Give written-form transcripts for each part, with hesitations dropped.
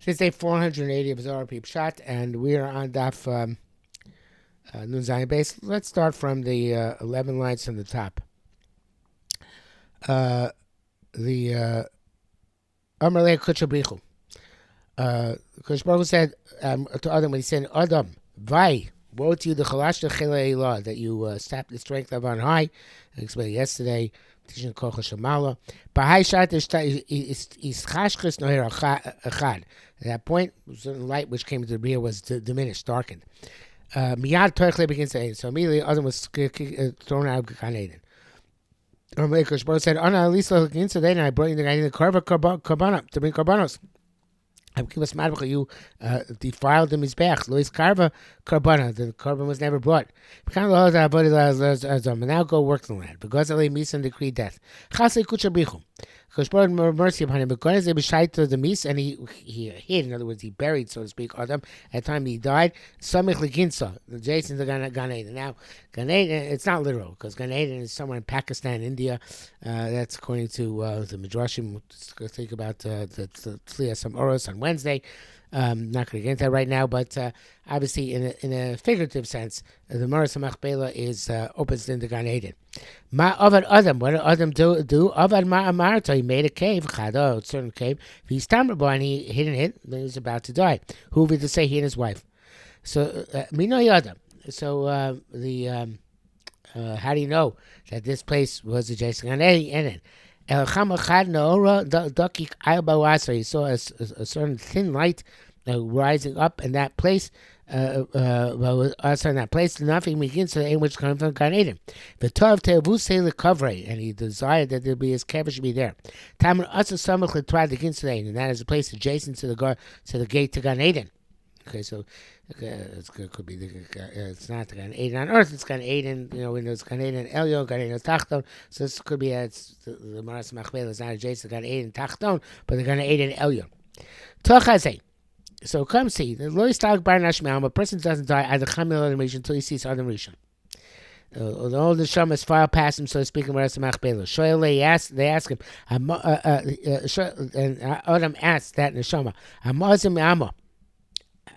Today's day 480 of Zohar Pshat, and we are on Daf Nun Zayin base. Let's start from the 11 lines from the top. The Amrlei Kuchabrichu. Kosh Baruch Hu said to Adam when he said, Adam, Vai, woe to you, the Chalash Chela that you sapped the strength of on high. I explained yesterday. Teaching Kocha Shamala. Bahai Shat is Chashkis Noher Achad. At that point, certain light which came into the rear was diminished, darkened. Miyad Torchle begins to aid. So immediately, Adam was thrown out of Gan Eden. Kosh Baruch said, Ana Alisa Ginsa, then I brought you the Karbana to bring Karbanos. You defiled the mizbech. Lois karva karbana. The carbon was never brought. Now go work the land because they mis and decreed death. Chasei kuchabichum. Koshbar mercy upon him because they b'shait to the mis and he hid. In other words, he buried, so to speak, Adam at the time he died. Samich leginsa, adjacent to Gan Eden. Now Gan Eden, it's not literal because Gan Eden is somewhere in Pakistan, India. That's according to the Midrashim. Think about the Tzliya Sam Oros on Wednesday. Not going to get into that right now, but obviously in a figurative sense, the Maras Machpelah is opens into Gan Eden. Ma Avad Adam, what did Adam do? Avad Ma Amarta, he made a cave, Chada, a certain cave. He's Tamraba, and he hid in it, then he was about to die. Who would to say he and his wife? So, Mino Yada. So, how do you know that this place was adjacent Gan Eden? He saw a certain thin light rising up in that place. In that place, nothing begins to the which comes from Gan Eden. The Tov Tevusei LeKavrei, and he desired that there be his kever should be there. Tamar Asa Samach LeTrad begins to and that is a place adjacent to the gate to Gan Eden. Okay, so it could be it's not Gan Eden on earth. It's Gan Eden, when there's Gan Eden Elyon, Gan Eden Tachton. So this could be the Maras Machpelah is not adjacent to Gan Eden Tachton, but the Gan Eden Elyon. Tochazei. So come see the Lo Yistalk Bar Nashmeam. A person doesn't die at the Chamil Adam Rishon until he sees Adam Rishon. All the Shamas file past him, so to speak, in Maras Machpelah. Shoel they ask him, and Adam asks that Neshama, Hamazim Amma.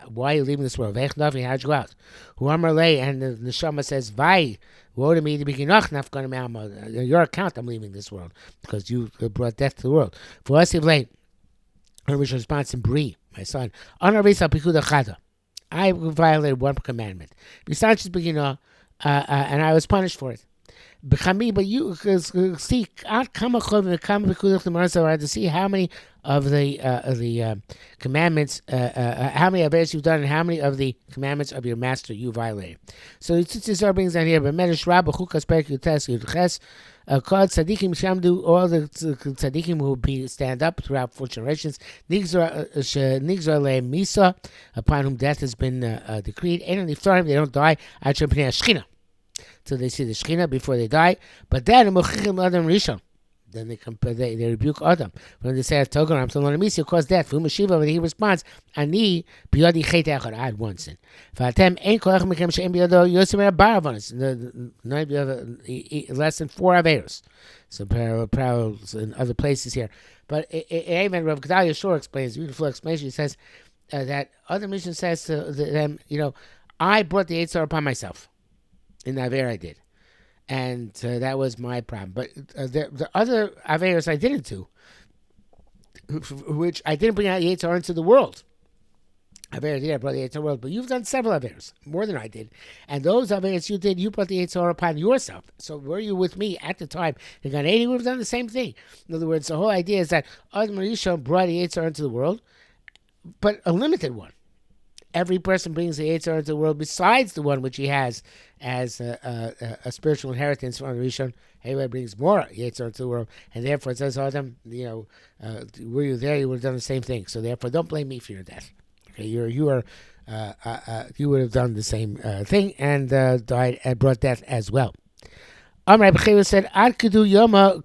Why are you leaving this world? How'd you go out? And the Neshama says, Vai, woe to me to begin your account, I'm leaving this world because you brought death to the world. For us, late. Original response in Bri, my son. I violated one commandment. Besides just beginning, and I was punished for it. But you see, to see how many of the commandments, how many averes you've done, and how many of the commandments of your master you violated. So Zohar brings down here, but Medrash Rabbah Chukas Perek Yutes Yudches. Called tzaddikim shamdu, all the tzaddikim who will stand up throughout 4 generations. Nigzor misa, upon whom death has been decreed. And if they don't die, till they see the Shekhinah before they die. But then then they rebuke Adam. When they say Togaram to learn Misa cause death. When he responds, Ani biyadi chet echad. I had one sin. Fatem ein kolach mekem she'en biyado yosim baravonis. You have less than 4 averos. So parallels in other places here. But Amen Rav Gedalia Shor explains, beautiful explanation. He says that other mission says to them, I brought the Yitzhar upon myself in the aver I did. And that was my problem. But the other averos I didn't do, which I didn't bring out Yitzhar into the world. Averos did, I brought the Yitzhar world. But you've done several averos, more than I did. And those averos you did, you brought the Yitzhar upon yourself. So were you with me at the time? The Gan Eden would have done the same thing. In other words, the whole idea is that Adam Rishon brought the Yitzhar into the world, but a limited one. Every person brings the Yitzhar into the world besides the one which he has as a spiritual inheritance from Rishon. Everybody brings more Yitzhar into the world, and therefore it says, Adam, were you there, you would have done the same thing. So therefore, don't blame me for your death. Okay, you would have done the same thing and died and brought death as well. Amr Becheva said, Ad Kedu Yoma,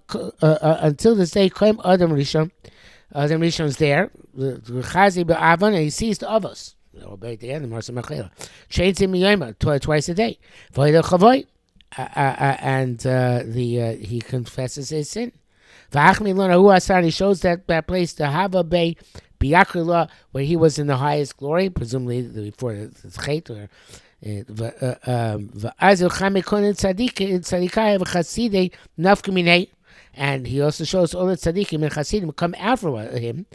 until this day, claim Adam Rishon. Adam Rishon is there. The Chazi Ba'avan, and he sees the Avos. Obey the end, change him twice a day. And he confesses his sin. He shows that place, the Hava Bay Biyakri law, where he was in the highest glory, presumably before the Chet, or and he also shows all the tzaddikim and chassidim come out from him,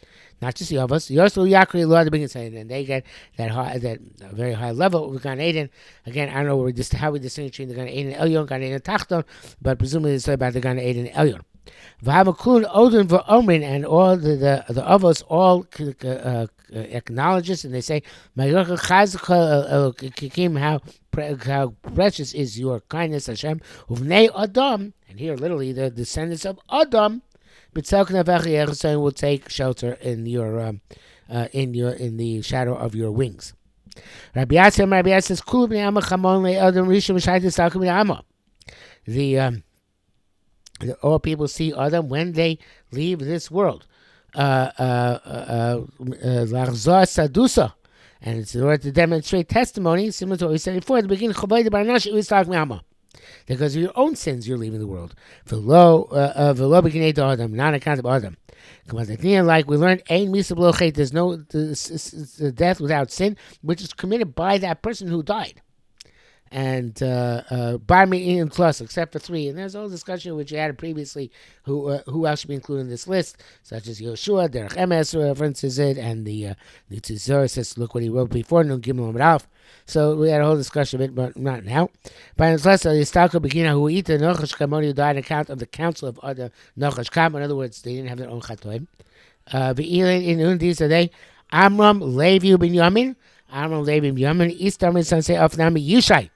not just the others. Yosel Yakri Law the beginning, and they get that very high level of Gan Eden. Again, I don't know how we distinguish between the Gan Eden Elyon, Gan Eden Tachton, but presumably it's about the Gan Eden Elyon. V'hamaklun Odin v'Omrin, and all the others all acknowledges, and they say, how precious is your kindness, Hashem. Uvnei Adam, and here literally the descendants of Adam, will take shelter in the shadow of your wings. Rabbi Yasser says, all people see Adam when they leave this world. Sadusa. And it's in order to demonstrate testimony, similar to what we said before, at the beginning, because of your own sins, you're leaving the world. Not on account of Adam. Like we learned, there's no death without sin, which is committed by that person who died. And by me in plus, except for 3. And there's a whole discussion which you had previously, who else should be included in this list, such as Yoshua, Derech Emes references it, and the Zohar says, look what he wrote before, Nun Gimel Amud Aleph. So we had a whole discussion of it, but not now. By the last, Yistalko Begina who eat the Nochash Kamon, who died on account of the council of other Nochash Kam. In other words, they didn't have their own Chatoim. Ve'ilin in Undis today, Amram Levi Ben Yamin, Amram Levi Ben Yamin, Istamrin Sansei Afnami Yishai.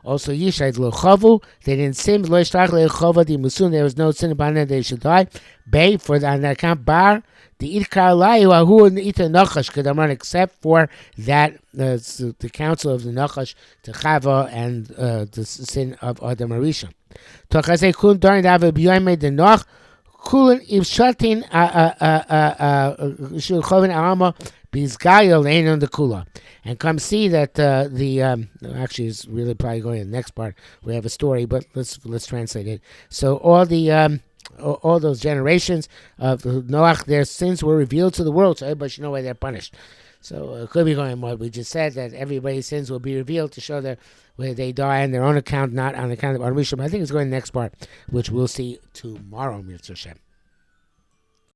Also, Yishai lo chavu, they didn't sin. Lo yishtach le chava di musun, there was no sin upon them; they should die. Bay for on that account bar the itkar layu ahu ita nachash kedamran, except for that the counsel of the nachash to chava and the sin of Adam Arisha. Tochasei kun during the ave b'yoyme the noch kulen ibshatin shul chavin alma. On the kula, and come see that actually is really probably going to the next part. We have a story, but let's translate it. So all those generations of Noach, their sins were revealed to the world, so everybody should know why they're punished. So it could be going what we just said, that everybody's sins will be revealed to show that where they die on their own account, not on account of Arishim. I think it's going to the next part, which we'll see tomorrow, Mitzvah Shem.